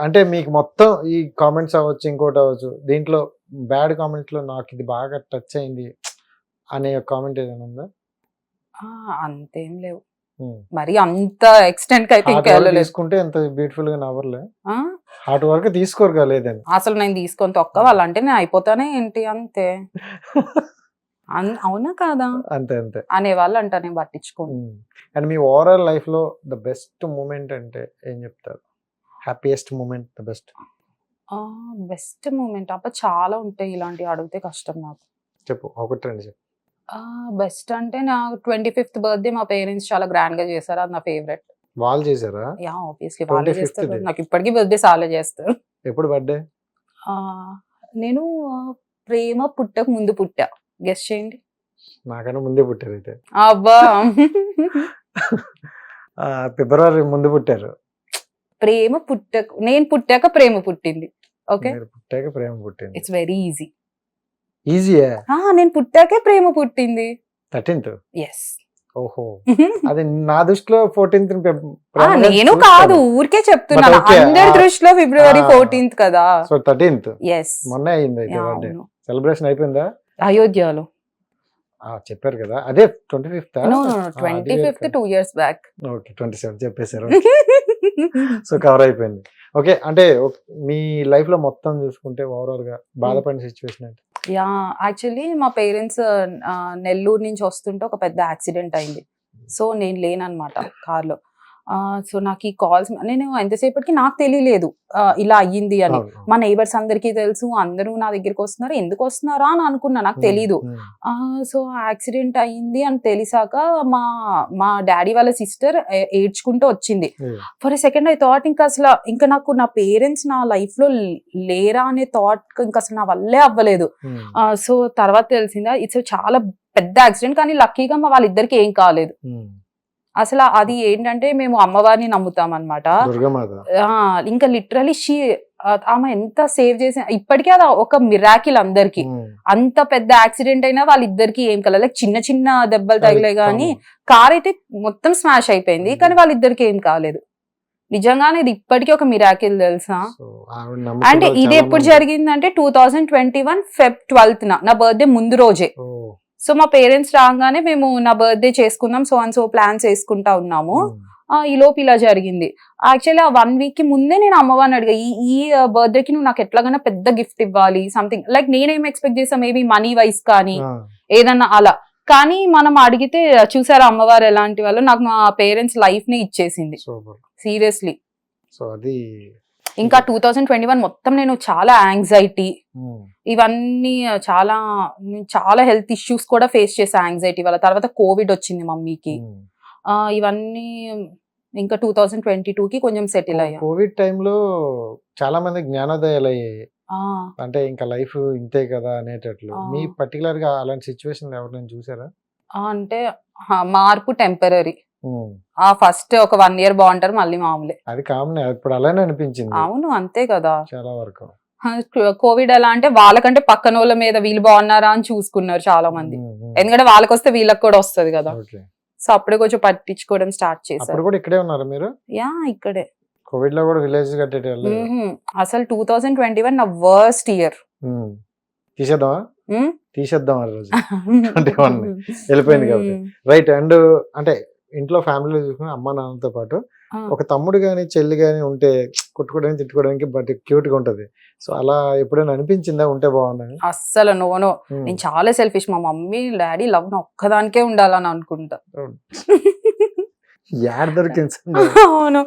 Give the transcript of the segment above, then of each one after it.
అంటే మీకు మొత్తం ఈ కామెంట్స్ అవ్వచ్చు, ఇంకోటి అవ్వచ్చు. దీంట్లో బ్యాడ్ కామెంట్‌లో నాకు ఇది బాగా టచ్ అయింది అనే కామెంట్ ఏదైనా ఉందా? అంతేం లేవు. హ్మ్. మరి అంత ఎక్స్‌టెంట్‌కి అయితే హార్ట్ ఇంకా వరకు వెళ్ళలేదు. తీసుకుంటే ఎంత బ్యూటిఫుల్‌గా నవ్వర్లే. ఆ! హార్ట్ వరకు తీసుకోరుగా లేదని. అసలు నేను తీసుకొని తొక్క వాళ్ళంటే నేను అయిపోతానే ఏంటి అంతే. అవునా కాదా? అంతే అంతే. అనేవాళ్ళు అంట నేను పట్టించుకోను. అండ్ మీ ఓవరాల్ లైఫ్‌లో ద బెస్ట్ మూమెంట్ అంటే ఏం చెప్తారు? Happiest moment the best. Best moment అబ్బా! చాలా ఉంటాయి ఇలాంటివి అడిగితే కష్టం నాకు. చెప్పు. ఒకటి రెండు చెప్పు. బెస్ట్ అంటే నా 25th బర్త్‌డే మా పేరెంట్స్ చాలా గ్రాండ్‌గా చేశారు. అది నా ఫేవరెట్. వాళ్ళు చేశారా? యాహ్! ఆబ్వియస్లీ వాళ్ళే 25th చేస్తారు. ది. నాకు ఇప్పటికి బర్త్‌డేస్ ఆళ్ళే చేస్తారు. ఎప్పుడు బర్త్‌డే? నేను ప్రేమ పుట్టక ముందు పుట్టా. గెస్ చేయండి. నాకన్నా ముందే పుట్టారైతే. అబ్బా! ఫిబ్రవరి ముందు పుట్టారు. నేను పుట్టాక ప్రేమ పుట్టింది. ఓకే. మీరు పుట్టాక ప్రేమ పుట్టింది. It's very easy. ఈజీయా? నేను పుట్టాకే ప్రేమ పుట్టింది. 13th. యెస్. ఓహో! అది నా దృష్టిలో 14th ప్రేమగా నేను చూస్తారు. కాదు ఊరికే చెప్తున్నాను. But okay, అందరి దృష్టిలో ఫిబ్రవరి 14th కదా. So 13th yes. మొన్నే అయింది అయితే బర్త్‌డే. అవును. సెలబ్రేషన్ అయిపోయిందా? అయోధ్యలో. చెప్పారు కదా. అదే 25th. No 25th 2 years back. Okay 27 చెప్పేశారు. సో కవర్ అయిపోయింది. ఓకే. అంటే మీ లైఫ్ లో మొత్తం చూసుకుంటే ఓవరాల్ గా బాధపడిన సిచ్యువేషన్ ఏంటి? యాక్చువల్లీ మా పేరెంట్స్ నెల్లూరు నుంచి వస్తుంటే ఒక పెద్ద యాక్సిడెంట్ అయింది. సో నేను లేనన్నమాట కార్లో. సో నాకు ఈ కాల్స్ నేను ఎంతసేపటికి నాకు తెలియలేదు ఇలా అయ్యింది అని. మా నైబర్స్ అందరికీ తెలుసు, అందరూ నా దగ్గరికి వస్తున్నారు. ఎందుకు వస్తున్నారా అని అనుకున్నా, నాకు తెలీదు. సో యాక్సిడెంట్ అయ్యింది అని తెలిసాక మా డాడీ వాళ్ళ సిస్టర్ ఏడ్చుకుంటూ వచ్చింది. For a second I thought ఇంకా నాకు నా పేరెంట్స్ నా లైఫ్ లో లేరా అనే థాట్ ఇంకా అసలు నా వల్లే అవ్వలేదు. సో తర్వాత తెలిసిందా ఇట్స్ చాలా పెద్ద యాక్సిడెంట్, కానీ లక్కీగా మా వాళ్ళిద్దరికి ఏం కాలేదు. అసలు అది ఏంటంటే మేము అమ్మవారిని నమ్ముతాం అనమాట. ఇంకా లిటరలీ ఆమె ఎంత సేవ్ చేసి ఇప్పటికీ అది ఒక మిరాకిల్ అందరికి. అంత పెద్ద యాక్సిడెంట్ అయినా వాళ్ళిద్దరికి ఏం కలదు. లైక్ చిన్న చిన్న దెబ్బలు తగిలే గానీ కార్ అయితే మొత్తం స్మాష్ అయిపోయింది, కానీ వాళ్ళిద్దరికి ఏం కాలేదు. నిజంగానే ఇది ఇప్పటికీ ఒక మిరాకిల్ తెలుసా. అంటే ఇది ఎప్పుడు జరిగిందంటే 2021 Feb 12th నా బర్త్డే ముందు రోజే. సో మా పేరెంట్స్ రాగానే మేము నా బర్త్డే చేసుకుందాం సో ప్లాన్స్ వేసుకుంటా ఉన్నాము. ఈ లోపు ఇలా జరిగింది. యాక్చువల్లీ ఆ 1 week కి ముందే నేను అమ్మవారిని అడిగా, ఈ బర్త్డేకి నువ్వు నాకు ఎట్లాగైనా పెద్ద గిఫ్ట్ ఇవ్వాలి, సంథింగ్ లైక్ నేనేం ఎక్స్పెక్ట్ చేసా, మేబీ మనీ వైస్ కానీ ఏదన్నా అలా. కానీ మనం అడిగితే చూసారా అమ్మవారు ఎలాంటి వాళ్ళు, నాకు మా పేరెంట్స్ లైఫ్ ని ఇచ్చేసింది సీరియస్లీ. సో అది ఇంకా 2021 మొత్తం నేను చాలా యాంగ్జైటీ ఇవన్నీ చాలా హెల్త్ ఇష్యూస్ కూడా ఫేస్ చేసా యాంగ్జైటీ వల్ల. తర్వాత కోవిడ్ వచ్చింది మమ్మీకి. ఇవన్నీ ఇంకా 2022కి కొంచెం సెటిల్ అయ్యా. కోవిడ్ టైంలో చాలా మంది జ్ఞానోదయాలు అయ్యాయి. అంటే ఇంకా లైఫ్ ఇంతే కదా అనేటట్లు. మీ పర్టికులర్ గా అలాంటి సిచ్యువేషన్ ఎవరైనా చూసారా? అంటే మార్పు టెంపరరీ. ఫస్ట్ ఒక 1 year బాగుంటారు, మళ్ళీ మామూలే. అది కామన్. ఇప్పుడు అలానే అనిపించింది. అవును అంతే కదా. చాలా వరకు కోవిడ్ ఎలా అంటే వాళ్ళకంటే పక్కన వాళ్ళ మీద వీళ్ళు బాగున్నారా అని చూసుకున్నారు చాలా మంది. ఎందుకంటే వాళ్ళకి వస్తే వీళ్ళకి కూడా వస్తుంది కదా. సో అప్పుడే కొంచెం పట్టించుకోవడం స్టార్ట్ చేశారు. కూడా ఇక్కడే ఉన్నారు మీరు? ఇక్కడే. కోవిడ్ లో కూడా విలేజ్ కట్టేటోళ్ళు. అసలు 2021 నా వర్స్ట్ ఇయర్. తీసేద్దాం ఆ రోజు 21 వెళ్ళిపోయింది కాబట్టి. రైట్. అండ్ అంటే ఇంట్లో ఫ్యామిలీలో చూసుకుని అమ్మ నాన్నతో పాటు ఒక తమ్ముడు గాని చెల్లి గాని ఉంటే కొట్టుకోవడానికి తిట్టుకోవడానికి బట్ క్యూట్ గా ఉంటది. సో అలా ఎప్పుడైనా అనిపించిందా ఉంటే బాగుందని? అస్సలు నో. నేను చాలా సెల్ఫిష్. మా మమ్మీ డాడీ లవ్ నా ఒక్కదానికే ఉండాలని అనుకుంటా. అవును.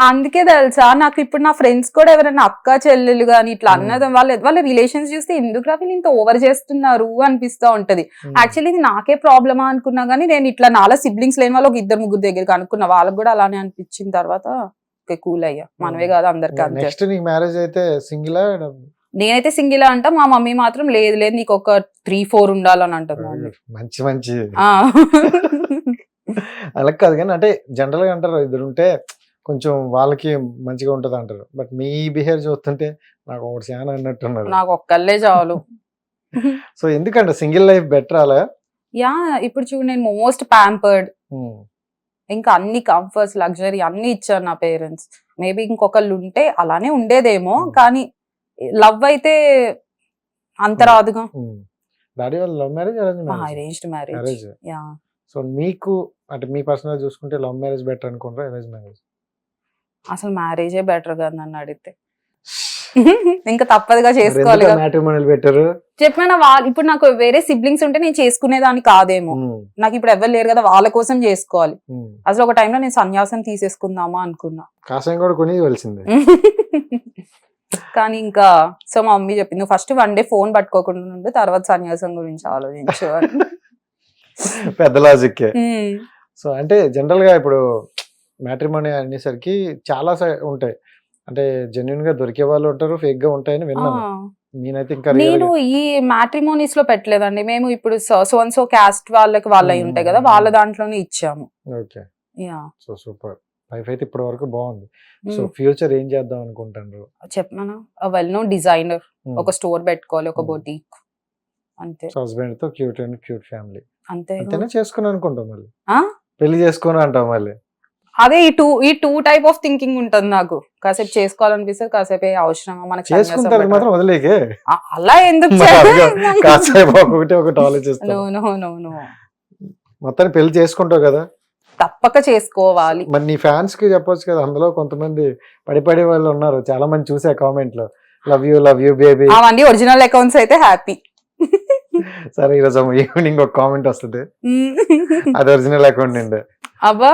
అందుకే తెలుసా నాకు ఇప్పుడు నా ఫ్రెండ్స్ కూడా ఎవరైనా అక్క చెల్లెలు గాని ఇట్లా అన్నది వాళ్ళ రిలేషన్స్ చూస్తే ఎందుకు వీళ్ళు ఇంత ఓవర్ చేస్తున్నారు అనిపిస్తా ఉంటది. యాక్చువల్లీ ఇది నాకే ప్రాబ్లమా అనుకున్నా గానీ నేను ఇట్లా నాలా సిబ్లింగ్స్ లేని వాళ్ళు ఒక 2-3 దగ్గరికి అనుకున్నా. వాళ్ళకి కూడా అలానే అనిపించిన తర్వాత కూల్ అయ్యా. మనమే కాదు అందరికి అంతే. నెక్స్ట్ నీకు మ్యారేజ్ అయితే సింగిలా? నేనైతే సింగిల్ అంటా, మా మమ్మీ మాత్రం లేదు నీకు ఒక 3-4 ఉండాలని అంటుంది. మంచి అలా కాదు కానీ అంటే జనరల్ గా అంటారు ఇద్దరు ఉంటే కొంచెం వాళ్ళకి మంచిగా ఉంటది అంటారు. బట్ మీ బిహేవియర్ చూస్తుంటే నాకు ఒకటి చాలా అన్నట్టున్నారు. నాకు ఒక్కళ్ళే చాలు. సో ఎందుకంటే సింగిల్ లైఫ్ బెటర్ అలా? ఇప్పుడు చూడు నేను మోస్ట్ ప్యాంపర్డ్. ఇంకా అన్ని కంఫర్ట్స్, లగ్జరీ అన్ని ఇచ్చారు నా పేరెంట్స్. మేబీ ఇంకొకళ్ళు ఉంటే అలానే ఉండేదేమో, కానీ లవ్ అయితే అంత రాదుగా. డాడీ వాళ్ళు love marriage arranged marriage. Marriage. Yeah. So మీకు అంటే మీ పర్సనల్ చూసుకుంటే లవ్ మ్యారేజ్ బెటర్ అనుకుంటారా అరేంజ్ మ్యారేజ్? అసలు మ్యారేజే బెటర్ కదా నన్ను అడిగితే. ఇంకా తప్పదుగా చేసుకోవాలి కదా. మ్యాట్రిమోనియల్ బెటర్ చెప్పిన ఇప్పుడు నాకు వేరే సిబ్లింగ్స్ ఉంటే నేను చేసుకునేదాన్ని కాదేమో. నాకు ఇప్పుడు ఎవరు లేరు కదా, వాళ్ళ కోసం చేసుకోవాలి. అసలు ఒక టైంలో నేను సన్యాసం తీసేసుకుందామా అనుకున్నా. కాషాయం కూడా కొని ఇవ్వాల్సిందే. కానీ ఇంకా సో మా మమ్మీ చెప్పింది, నువ్వు ఫస్ట్ 1 డే ఫోన్ పట్టుకోకుండా ఉండు, తర్వాత సన్యాసం గురించి ఆలోచించు అని. పెద్ద లాజిక్. సో అంటే జనరల్ గా ఇప్పుడు మ్యాట్రిమోని అనేసరికి చాలా ఉంటాయి. అంటే జెన్యున్ గా దొరికే వాళ్ళు ఉంటారు, ఫేక్ గా ఉంటాయని విన్నాను. నేనైతే ఇంకా నేను ఈ మ్యాట్రిమోనీస్ లో పెట్టలేదండి. మేము ఇప్పుడు సో క్యాస్ట్ వాళ్ళకి వాళ్ళవి ఉంటాయి కదా, వాళ్ళ దాంట్లోనే ఇచ్చాము. ఓకే. So super. లైఫ్ అయితే ఇప్పటి వరకు బాగుంది. సో ఫ్యూచర్ ఏం చేద్దాం అనుకుంటారు? చెప్పనా, వెల్ నోన్ డిజైనర్, ఒక స్టోర్ పెట్టుకోవాలి, ఒక బొటీక్, అంతే. హస్బెండ్ తో క్యూట్ అండ్ క్యూట్ ఫ్యామిలీ, అంతే. అంతేనా చేసుకుని అనుకుంటాం, మళ్ళీ పెళ్లి చేసుకుని అంటాం మళ్ళీ. అదే ఈ టూ టైప్ ఆఫ్ థింకింగ్ ఉంటుంది నాకు. కాసేపు చేసుకోవాలనిపిస్తుంది, కాసేపు అవసరమా మనకి చేసుకుంటారు మాత్రం వదిలేకే. అలా ఎందుకు కాసేపు ఒకటి ఆలోచిస్తాను. మొత్తాన్ని పెళ్లి చేసుకుంటావు కదా, తప్పక చేసుకోవాలి. మరి నీ ఫ్యాన్స్ కి చెప్పొచ్చు కదా, అందులో కొంతమంది పడిపడే వాళ్ళు ఉన్నారు, చాలా మంది చూసే కామెంట్ లో లవ్ యూ బేబీ. అవన్నీ ఒరిజినల్ అకౌంట్స్ అయితే హ్యాపీ. సరే, ఈరోజు ఈవినింగ్ ఒక కామెంట్ వస్తుంది, అది ఒరిజినల్ అకౌంట్ అండి. అబ్బా.